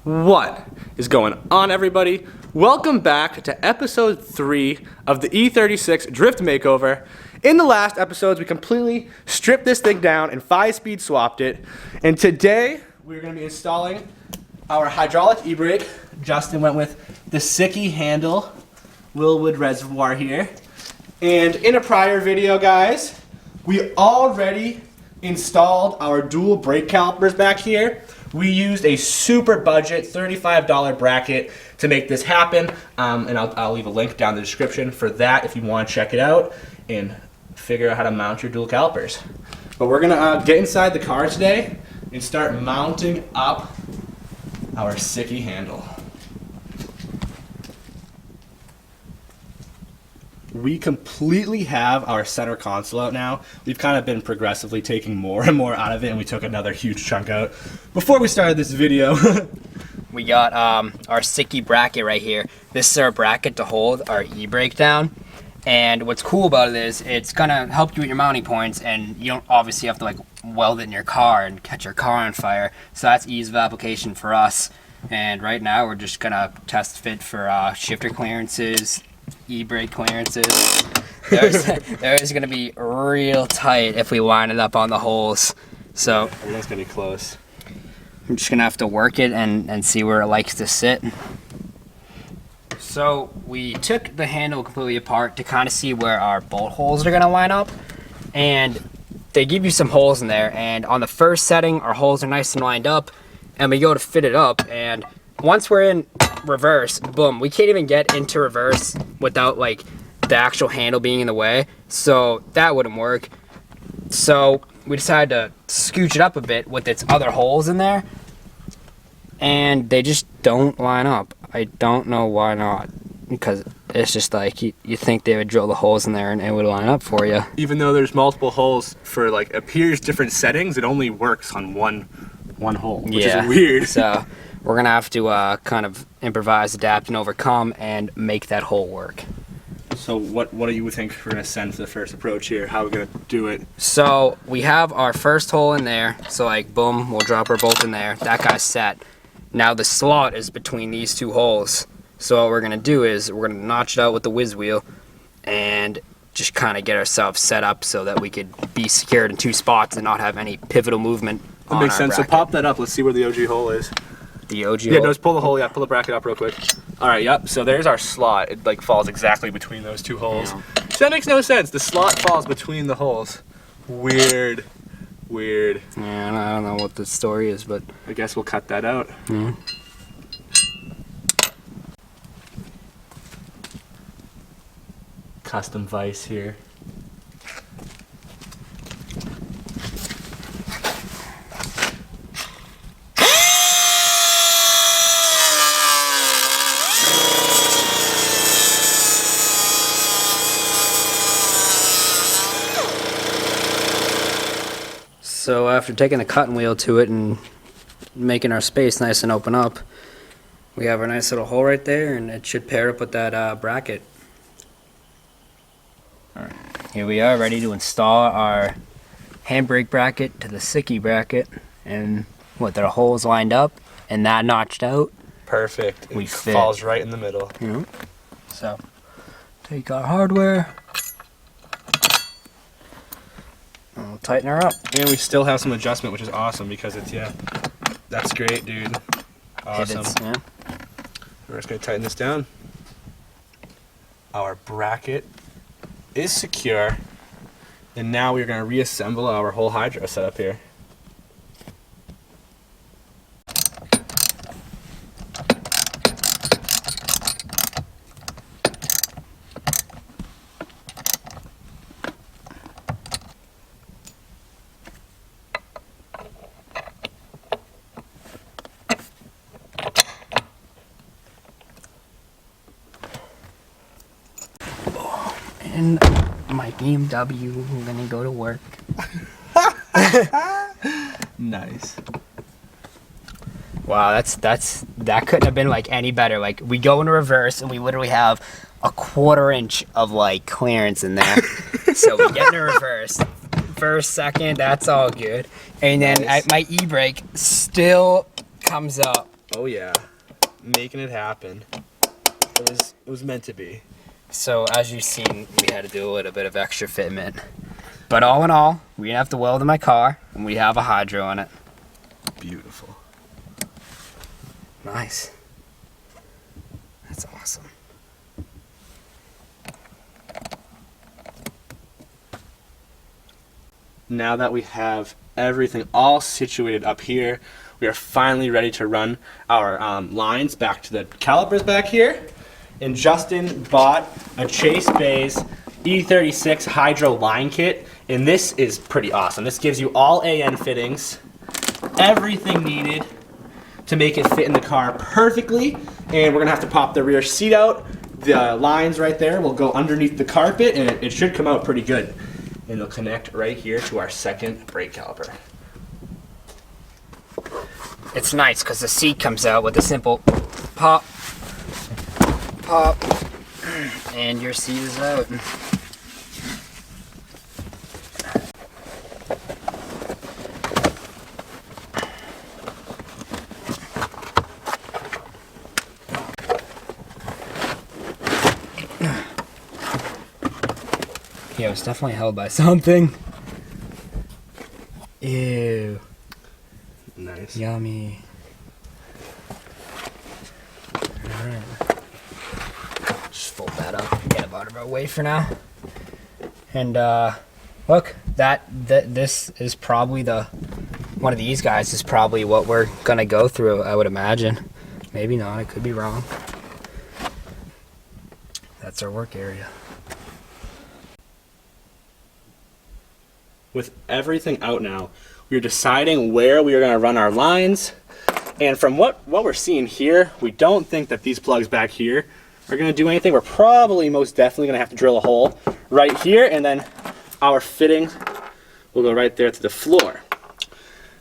What is going on, everybody? Welcome back to episode 3 of the E36 Drift Makeover. In the last episodes, we completely stripped this thing down and 5-speed swapped it. And today, we're going to be installing our hydraulic e-brake. Justin went with the Sikky handle, Willwood reservoir here. And in a prior video, guys, we already installed our dual brake calipers back here. We used a super budget $35 bracket to make this happen, and I'll leave a link down in the description for that if you want to check it out and figure out how to mount your dual calipers. But we're gonna get inside the car today and start mounting up our Sikky handle. We completely have our center console out now. We've kind of been progressively taking more and more out of it, and we took another huge chunk out before we started this video. We got our Sikky bracket right here. This is our bracket to hold our e-brake down. And what's cool about it is it's gonna help you with your mounting points, and you don't obviously have to like weld it in your car and catch your car on fire. So that's ease of application for us. And right now we're just gonna test fit for shifter clearances, e-brake clearances. There's gonna be real tight if we line it up on the holes. So That's gonna be close. I'm just gonna have to work it and see where it likes to sit. So we took the handle completely apart to kind of see where our bolt holes are gonna line up, and they give you some holes in there, and on the first setting our holes are nice and lined up, and we go to fit it up, and once we're in reverse, boom, we can't even get into reverse without like the actual handle being in the way, so that wouldn't work. So we decided to scooch it up a bit with its other holes in there, and they just don't line up. I don't know why not, because it's just like you think they would drill the holes in there and it would line up for you. Even though there's multiple holes for like appears different settings, it only works on one hole, which is weird. So we're gonna have to kind of improvise, adapt, and overcome, and make that hole work. So what do you think we're gonna send for the first approach here? How are we gonna do it? So we have our first hole in there. So like boom, we'll drop our bolt in there. That guy's set. Now the slot is between these two holes. So what we're gonna do is we're gonna notch it out with the whiz wheel and just kind of get ourselves set up so that we could be secured in two spots and not have any pivotal movement. That makes sense. Bracket. So pop that up. Let's see where the OG hole is. The OG Yeah, hole? no, just pull the hole. Yeah, pull the bracket up real quick. All right, yep. So there's our slot. It like falls exactly between those two holes. Yeah. So that makes no sense. The slot falls between the holes. Weird. Yeah, I don't know what the story is, but I guess we'll cut that out. Custom vise here. so after taking the cutting wheel to it and making our space nice and open up, we have our nice little hole right there, and it should pair up with that bracket. Alright, here we are ready to install our handbrake bracket to the Sikky bracket, and with their holes lined up and that notched out, Perfect. We It fit. falls right in the middle. So take our hardware, and we'll tighten her up. And we still have some adjustment, which is awesome because it's, that's great, dude. Awesome. Pivots, yeah. We're just gonna tighten this down. Our bracket is secure, and now we're gonna reassemble our whole hydro setup here. And my BMW, I'm gonna go to work. Nice. Wow, that couldn't have been like any better. Like we go into reverse and we literally have a 1/4 inch of like clearance in there. So we get into reverse. First, second, that's all good. And then Nice. my e-brake still comes up Oh yeah, making it happen. It was meant to be. So as you've seen, we had to do a little bit of extra fitment. But all in all, we didn't have to weld in my car, and we have a hydro in it. Beautiful. Nice. That's awesome. Now that we have everything all situated up here, we are finally ready to run our lines back to the calipers back here. And Justin bought a Chase Bays E36 Hydro line kit, and this is pretty awesome. This gives you all AN fittings, everything needed to make it fit in the car perfectly. And we're gonna have to pop the rear seat out. The lines right there will go underneath the carpet, and it should come out pretty good. And they'll connect right here to our second brake caliper. It's nice because the seat comes out with a simple pop, pop, and your seat is out. Yeah, it's definitely held by something. Ew. Nice. Yummy. Alright. Just fold that up and get it out of our way for now. And look, this is probably one of these guys is probably what we're gonna go through, I would imagine. Maybe not, I could be wrong. That's our work area. With everything out now, we're deciding where we are going to run our lines. And from what we're seeing here, we don't think that these plugs back here are going to do anything. We're probably most definitely going to have to drill a hole right here, and then our fitting will go right there to the floor.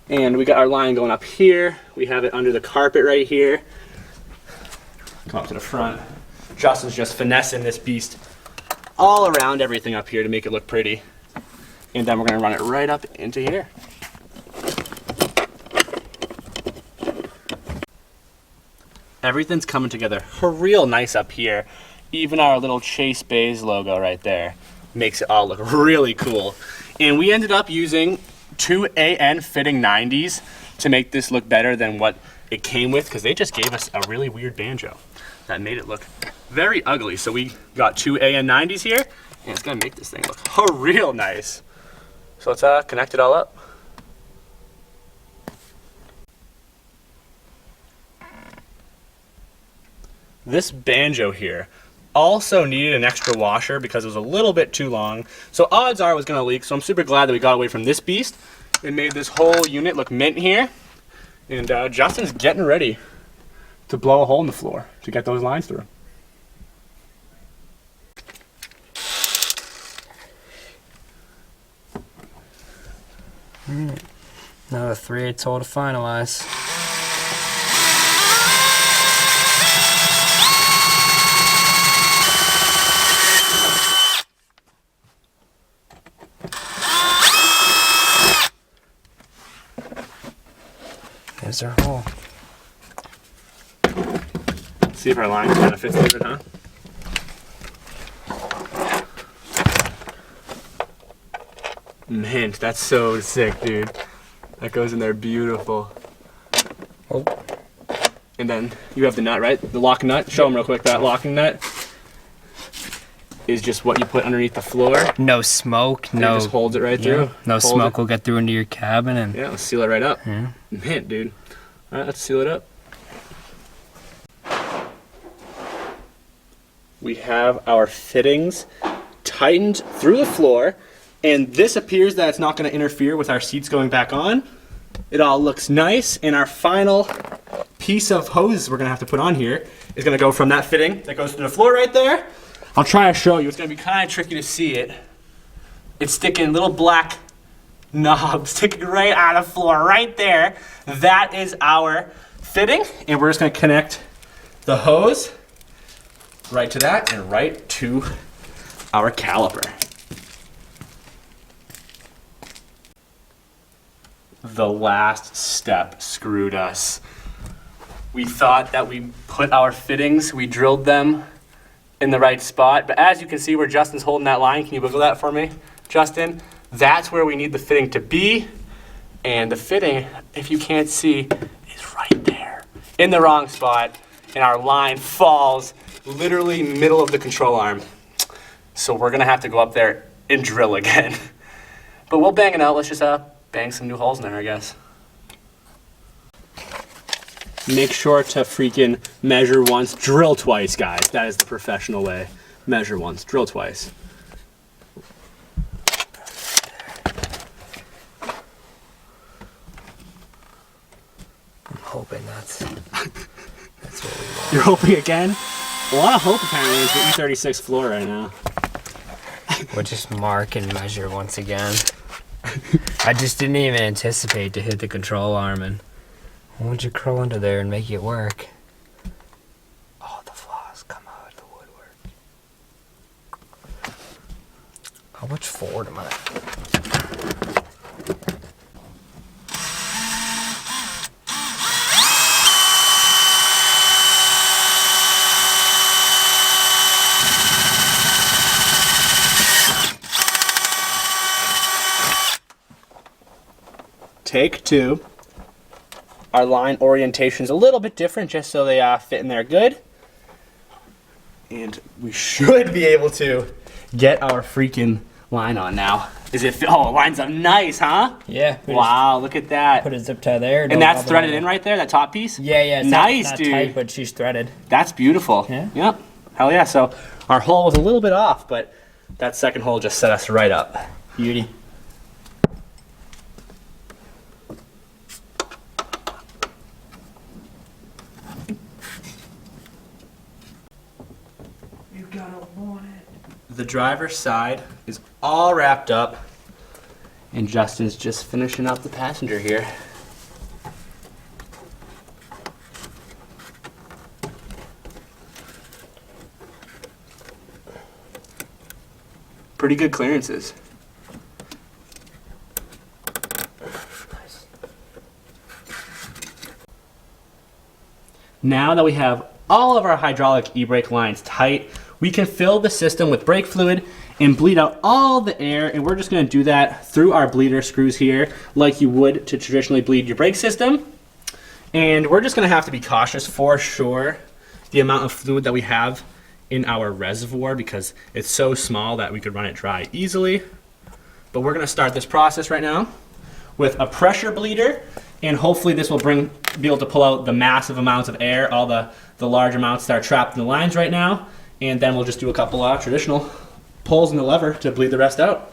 And we got our line going up here. We have it under the carpet right here. Come up to the front. Justin's just finessing this beast all around everything up here to make it look pretty. And then we're going to run it right up into here. Everything's coming together real nice up here. Even our little Chase Bays logo right there makes it all look really cool. And we ended up using 2 AN fitting 90s to make this look better than what it came with, because they just gave us a really weird banjo that made it look very ugly. So we got 2 AN 90s here, and it's going to make this thing look real nice. So let's connect it all up. This banjo here also needed an extra washer because it was a little bit too long. So odds are it was going to leak. So I'm super glad that we got away from this beast. It made this whole unit look mint here. And Justin's getting ready to blow a hole in the floor to get those lines through. Another 3/8 hole to finalize. There's our hole. See if our line kind of fits through it, huh? Man, that's so sick, dude. That goes in there beautiful. Oh. And then you have the nut, right? The locking nut. Show them real quick. That locking nut is just what you put underneath the floor. No smoke, And no. it just holds it right through. No Hold smoke it. will get through into your cabin, and Yeah, let's seal it right up. yeah. Man, dude. All right, let's seal it up. We have our fittings tightened through the floor, and this appears that it's not going to interfere with our seats going back on. It all looks nice, and our final piece of hose we're going to have to put on here is going to go from that fitting that goes to the floor right there. I'll try to show you. It's going to be kind of tricky to see it. It's sticking little black knob sticking right out of the floor right there. That is our fitting, and we're just going to connect the hose right to that and right to our caliper. The last step screwed us. We thought that we put our fittings, we drilled them in the right spot. But as you can see where Justin's holding that line, can you wiggle that for me, Justin? That's where we need the fitting to be. And the fitting, if you can't see, is right there in the wrong spot. And our line falls literally middle of the control arm. So we're gonna have to go up there and drill again. But we'll bang it out. Let's just bang some new holes in there, I guess. Make sure to freaking measure once, drill twice, guys. That is the professional way. Measure once, drill twice. I'm hoping that's what we want. You're hoping again? A lot of hope apparently is the E36 floor right now. We'll just mark and measure once again. I just didn't even anticipate to hit the control arm, and why don't you crawl under there and make it work? Oh, the flaws come out of the woodwork. How much forward am I? Take two. Our line orientation is a little bit different just so they fit in there good. And we should be able to get our freaking line on now. Is it, oh, it lines up nice, huh? Yeah. Wow, look at that. Put a zip tie there. And that's threaded in right there, that top piece? Yeah, it's nice, not dude. tight, but she's threaded. That's beautiful. Yeah? Yep. Hell yeah. So our hole was a little bit off, but that second hole just set us right up. Beauty. The driver's side is all wrapped up, and Justin's just finishing up the passenger here. Pretty good clearances. Nice. Now that we have all of our hydraulic e-brake lines tight, we can fill the system with brake fluid and bleed out all the air, and we're just going to do that through our bleeder screws here like you would to traditionally bleed your brake system. And we're just going to have to be cautious for sure the amount of fluid that we have in our reservoir because it's so small that we could run it dry easily. But we're going to start this process right now with a pressure bleeder, and hopefully this will be able to pull out the massive amounts of air, all the large amounts that are trapped in the lines right now. And then we'll just do a couple traditional pulls in the lever to bleed the rest out.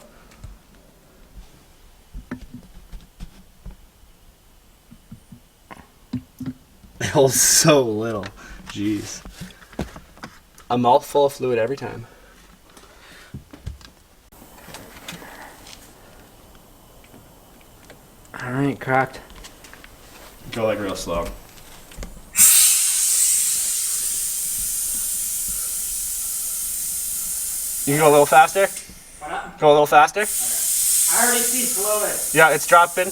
It holds so little. Jeez. A mouthful of fluid every time. All right, cracked. Go like real slow. You can go a little faster? Why not? Go a little faster? Okay. I already see fluid. Yeah, it's dropping.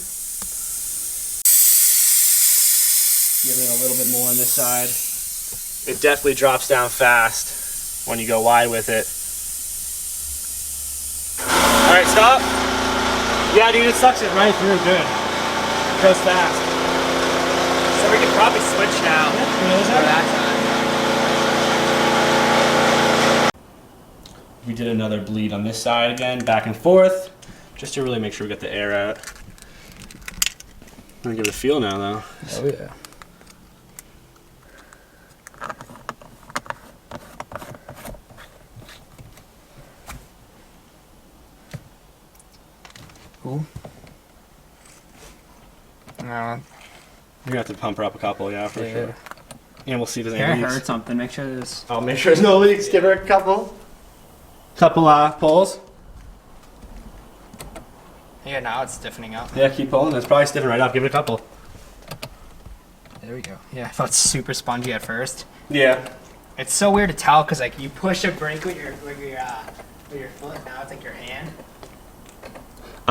Giving it a little bit more on this side. It definitely drops down fast when you go wide with it. All right, stop. Yeah, dude, it sucks it right through good. It goes fast. So we could probably switch now. For that time. We did another bleed on this side again, back and forth, just to really make sure we get the air out. I'm gonna give it a feel now, though. Oh yeah. Cool. You're gonna have to pump her up a couple, yeah, for sure. And we'll see if there's Here, any I leaks. heard something. Make sure there's. I'll make sure there's no leaks. Give her a couple pulls. Yeah, now it's stiffening up. Yeah, keep pulling. It's probably stiffening right up. Give it a couple. There we go. Yeah, I felt super spongy at first. Yeah. It's so weird to tell because like you push a brake with your foot. Now it's like your hand.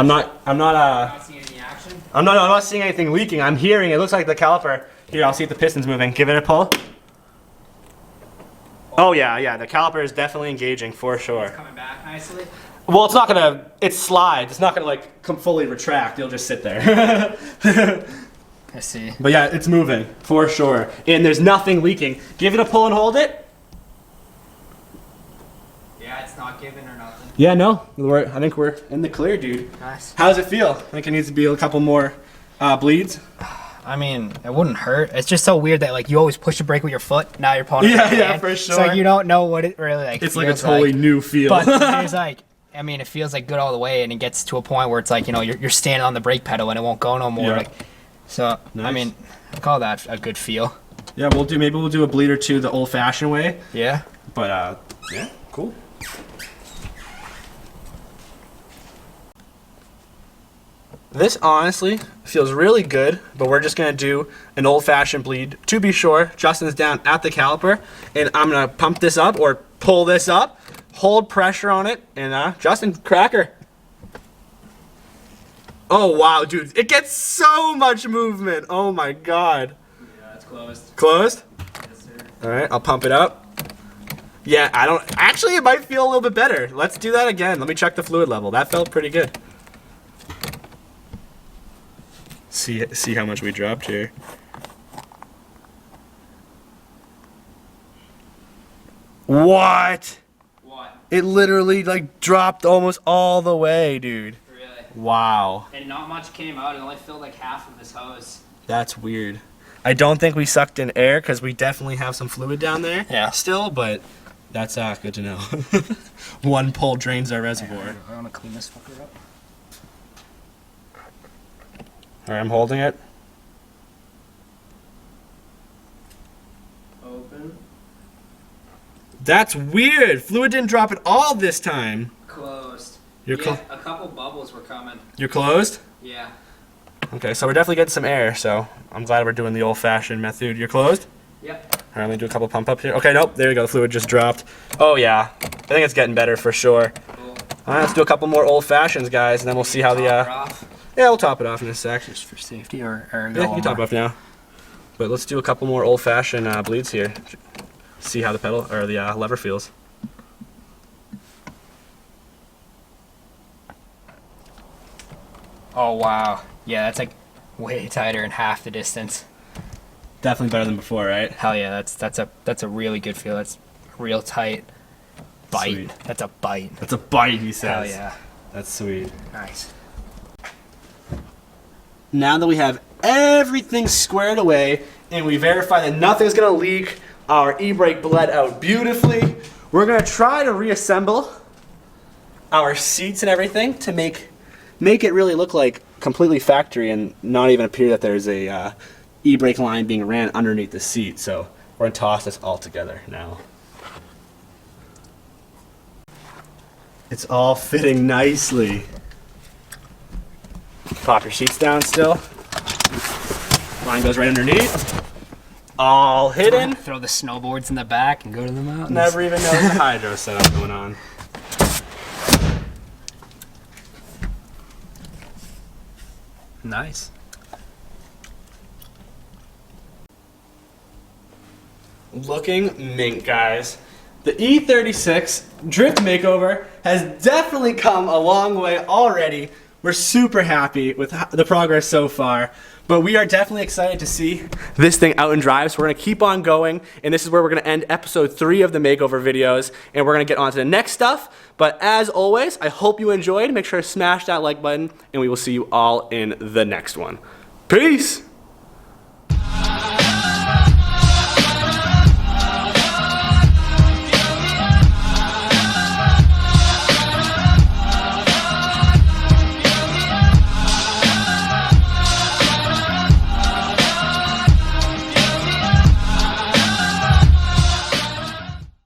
Not seeing any action? I'm not seeing anything leaking. I'm hearing, it looks like the caliper. Here, I'll see if the piston's moving. Give it a pull. Oh yeah, the caliper is definitely engaging for sure. It's coming back nicely. Well, it's not gonna, it slides. It's not gonna like come fully retract. It'll just sit there. I see. But yeah, it's moving for sure. And there's nothing leaking. Give it a pull and hold it. Yeah, it's not giving or nothing. Yeah, no, I think we're in the clear, dude. Nice. How does it feel? I think it needs to be a couple more bleeds. I mean, it wouldn't hurt. It's just so weird that like you always push the brake with your foot. Now you're pulling it with your hand. For sure. So like, you don't know what it really like. It's feels like a totally new feel. But there's like, I mean, it feels like good all the way, and it gets to a point where it's like, you know, you're standing on the brake pedal and it won't go no more. Yeah. Like, so Nice. I mean, I call that a good feel. Yeah, maybe we'll do a bleed or two the old-fashioned way. Yeah. But yeah, cool. This honestly feels really good, but we're just gonna do an old-fashioned bleed to be sure. Justin's down at the caliper, and I'm gonna pump this up or pull this up, hold pressure on it, and Justin, cracker. Oh wow, dude, it gets so much movement. Oh my god. Yeah, it's closed. Closed? Yes, sir. All right, I'll pump it up. Yeah, actually it might feel a little bit better. Let's do that again. Let me check the fluid level. That felt pretty good. See how much we dropped here. What? What? It literally like dropped almost all the way, dude. Really? Wow. And not much came out. It only filled like half of this hose. That's weird. I don't think we sucked in air because we definitely have some fluid down there. Yeah. Still, but that's good to know. One pull drains our reservoir. I want to clean this fucker up. All right, I'm holding it. Open. That's weird. Fluid didn't drop at all this time. Closed. You're yeah, a couple bubbles were coming. You're closed? Yeah. Okay, so we're definitely getting some air, so I'm glad we're doing the old-fashioned method. You're closed? Yep. All right, let me do a couple pump up here. Okay, nope, there you go. The fluid just dropped. Oh, yeah. I think it's getting better for sure. Cool. All right, let's do a couple more old-fashions, guys, and then we'll see how the... Off. Yeah, we'll top it off in a sec. Just for safety or go Yeah, you can top it off now. But let's do a couple more old-fashioned bleeds here. See how the pedal or the lever feels. Oh wow. Yeah, that's like way tighter in half the distance. Definitely better than before, right? Hell yeah, that's a really good feel. That's real tight. Bite. Sweet. That's a bite. That's a bite, he says. Hell yeah. That's sweet. Nice. Now that we have everything squared away and we verify that nothing's gonna leak, our e-brake bled out beautifully, we're gonna try to reassemble our seats and everything to make it really look like completely factory and not even appear that there's a e-brake line being ran underneath the seat. So we're gonna toss this all together now. It's all fitting nicely. Pop your seats down still. Line goes right underneath. All hidden. Throw the snowboards in the back and go to the mountains. Never even know there's a hydro setup going on. Nice. Looking mint, guys. The E36 Drift Makeover has definitely come a long way already. We're super happy with the progress so far, but we are definitely excited to see this thing out and drive, so we're going to keep on going, and this is where we're going to end episode 3 of the Makeover videos, and we're going to get on to the next stuff. But as always, I hope you enjoyed. Make sure to smash that like button, and we will see you all in the next one. Peace!